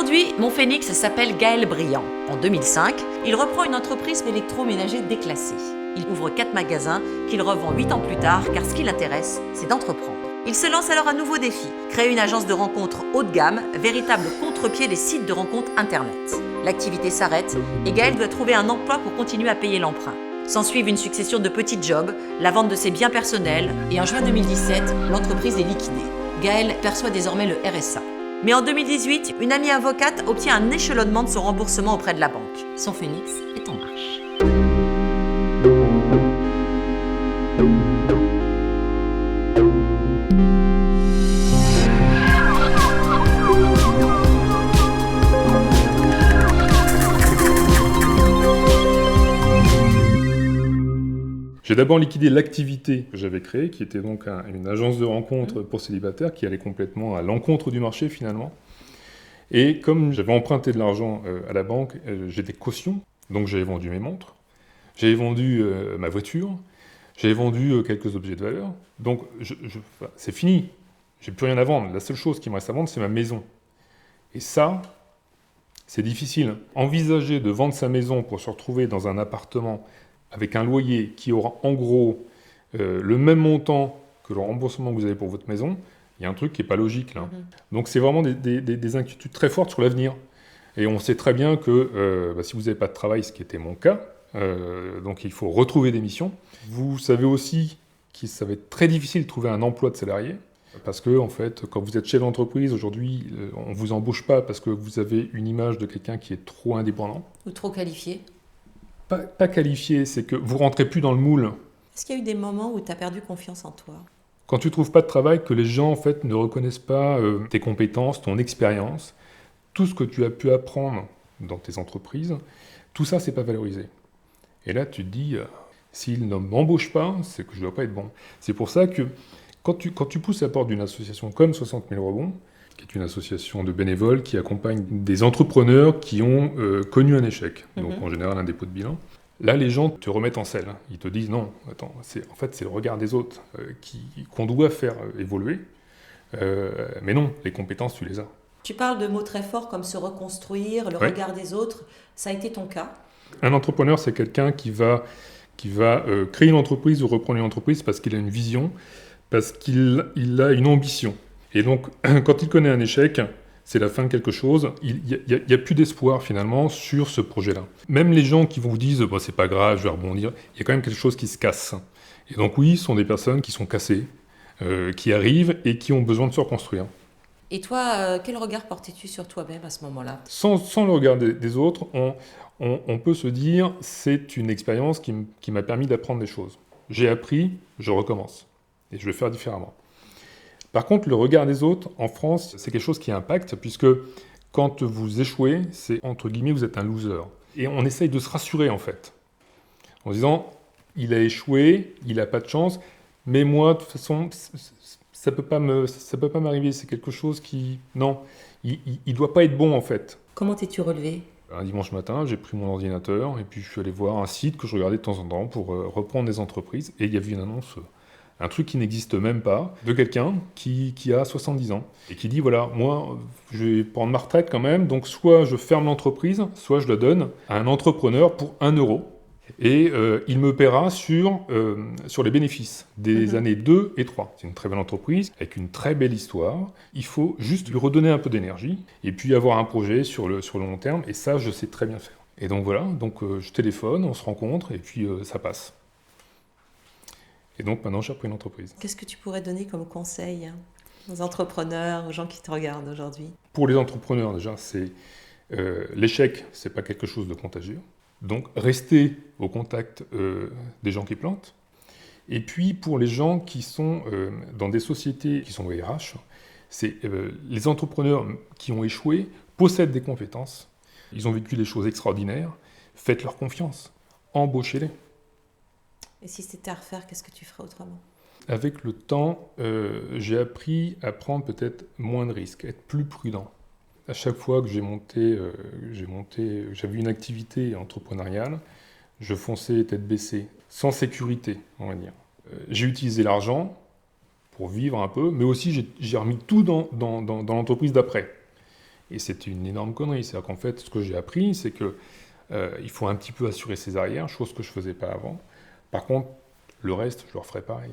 Aujourd'hui, mon phénix s'appelle Gaël Briand. En 2005, il reprend une entreprise d'électroménager déclassée. Il ouvre 4 magasins qu'il revend 8 ans plus tard, car ce qui l'intéresse, c'est d'entreprendre. Il se lance alors un nouveau défi, créer une agence de rencontres haut de gamme, véritable contre-pied des sites de rencontres internet. L'activité s'arrête et Gaël doit trouver un emploi pour continuer à payer l'emprunt. S'ensuivent une succession de petits jobs, la vente de ses biens personnels et en juin 2017, l'entreprise est liquidée. Gaël perçoit désormais le RSA. Mais en 2018, une amie avocate obtient un échelonnement de son remboursement auprès de la banque. Son phénix est en marche. J'ai d'abord liquidé l'activité que j'avais créée, qui était donc une agence de rencontres pour célibataires, qui allait complètement à l'encontre du marché finalement. Et comme j'avais emprunté de l'argent à la banque, j'ai des cautions, donc j'avais vendu mes montres, j'avais vendu ma voiture, j'avais vendu quelques objets de valeur. Donc c'est fini, j'ai plus rien à vendre. La seule chose qui me reste à vendre, c'est ma maison. Et ça, c'est difficile. Envisager de vendre sa maison pour se retrouver dans un appartement avec un loyer qui aura en gros le même montant que le remboursement que vous avez pour votre maison, il y a un truc qui n'est pas logique là. Donc c'est vraiment des inquiétudes très fortes sur l'avenir. Et on sait très bien que si vous n'avez pas de travail, ce qui était mon cas, donc il faut retrouver des missions. Vous savez aussi que ça va être très difficile de trouver un emploi de salarié, parce que en fait, quand vous êtes chef d'entreprise, aujourd'hui, on ne vous embauche pas parce que vous avez une image de quelqu'un qui est trop indépendant. Ou trop qualifié. Pas qualifié, c'est que vous rentrez plus dans le moule. Est-ce qu'il y a eu des moments où tu as perdu confiance en toi ? Quand tu trouves pas de travail, que les gens en fait ne reconnaissent pas tes compétences, ton expérience, tout ce que tu as pu apprendre dans tes entreprises, tout ça c'est pas valorisé. Et là tu te dis, s'ils ne m'embauchent pas, c'est que je dois pas être bon. C'est pour ça que quand tu pousses la porte d'une association comme 60 000 rebonds, qui est une association de bénévoles qui accompagne des entrepreneurs qui ont connu un échec, donc en général un dépôt de bilan. Là, les gens te remettent en selle. Ils te disent non, attends, c'est le regard des autres qu'on doit faire évoluer. Mais non, les compétences, tu les as. Tu parles de mots très forts comme se reconstruire, le regard des autres. Ça a été ton cas ? Un entrepreneur, c'est quelqu'un qui va créer une entreprise ou reprendre une entreprise parce qu'il a une vision, parce qu'il a une ambition. Et donc, quand il connaît un échec, c'est la fin de quelque chose, il n'y a plus d'espoir finalement sur ce projet-là. Même les gens qui vous disent bah, « c'est pas grave, je vais rebondir », il y a quand même quelque chose qui se casse. Et donc oui, ce sont des personnes qui sont cassées, qui arrivent et qui ont besoin de se reconstruire. Et toi, quel regard portais-tu sur toi-même à ce moment-là ? Sans le regard des autres, on peut se dire « c'est une expérience qui m'a permis d'apprendre des choses. J'ai appris, je recommence. Et je vais faire différemment. » Par contre, le regard des autres, en France, c'est quelque chose qui impacte, puisque quand vous échouez, c'est entre guillemets, vous êtes un loser. Et on essaye de se rassurer, en fait, en disant, il a échoué, il n'a pas de chance, mais moi, de toute façon, ça peut pas m'arriver, c'est quelque chose qui... Non, il doit pas être bon, en fait. Comment t'es-tu relevé ? Un dimanche matin, j'ai pris mon ordinateur, et puis je suis allé voir un site que je regardais de temps en temps pour reprendre des entreprises, et il y avait une annonce... un truc qui n'existe même pas, de quelqu'un qui a 70 ans, et qui dit, voilà, moi, je vais prendre ma retraite quand même, donc soit je ferme l'entreprise, soit je la donne à un entrepreneur pour 1 euro, et il me paiera sur les bénéfices des années 2 et 3. C'est une très belle entreprise, avec une très belle histoire. Il faut juste lui redonner un peu d'énergie, et puis avoir un projet sur le long terme, et ça, je sais très bien faire. Et donc voilà, je téléphone, on se rencontre, et puis ça passe. Et donc maintenant, j'ai repris une entreprise. Qu'est-ce que tu pourrais donner comme conseil aux entrepreneurs, aux gens qui te regardent aujourd'hui ? Pour les entrepreneurs, déjà, c'est l'échec, c'est pas quelque chose de contagieux. Donc, restez au contact des gens qui plantent. Et puis, pour les gens qui sont dans des sociétés qui sont au RH, c'est les entrepreneurs qui ont échoué possèdent des compétences. Ils ont vécu des choses extraordinaires. Faites-leur confiance. Embauchez-les. Et si c'était à refaire, qu'est-ce que tu ferais autrement ? Avec le temps, j'ai appris à prendre peut-être moins de risques, être plus prudent. À chaque fois que j'avais une activité entrepreneuriale, je fonçais tête baissée, sans sécurité, on va dire. J'ai utilisé l'argent pour vivre un peu, mais aussi j'ai remis tout dans l'entreprise d'après. Et c'était une énorme connerie. C'est-à-dire qu'en fait, ce que j'ai appris, c'est que il faut un petit peu assurer ses arrières, chose que je ne faisais pas avant. Par contre, le reste, je le referais pareil.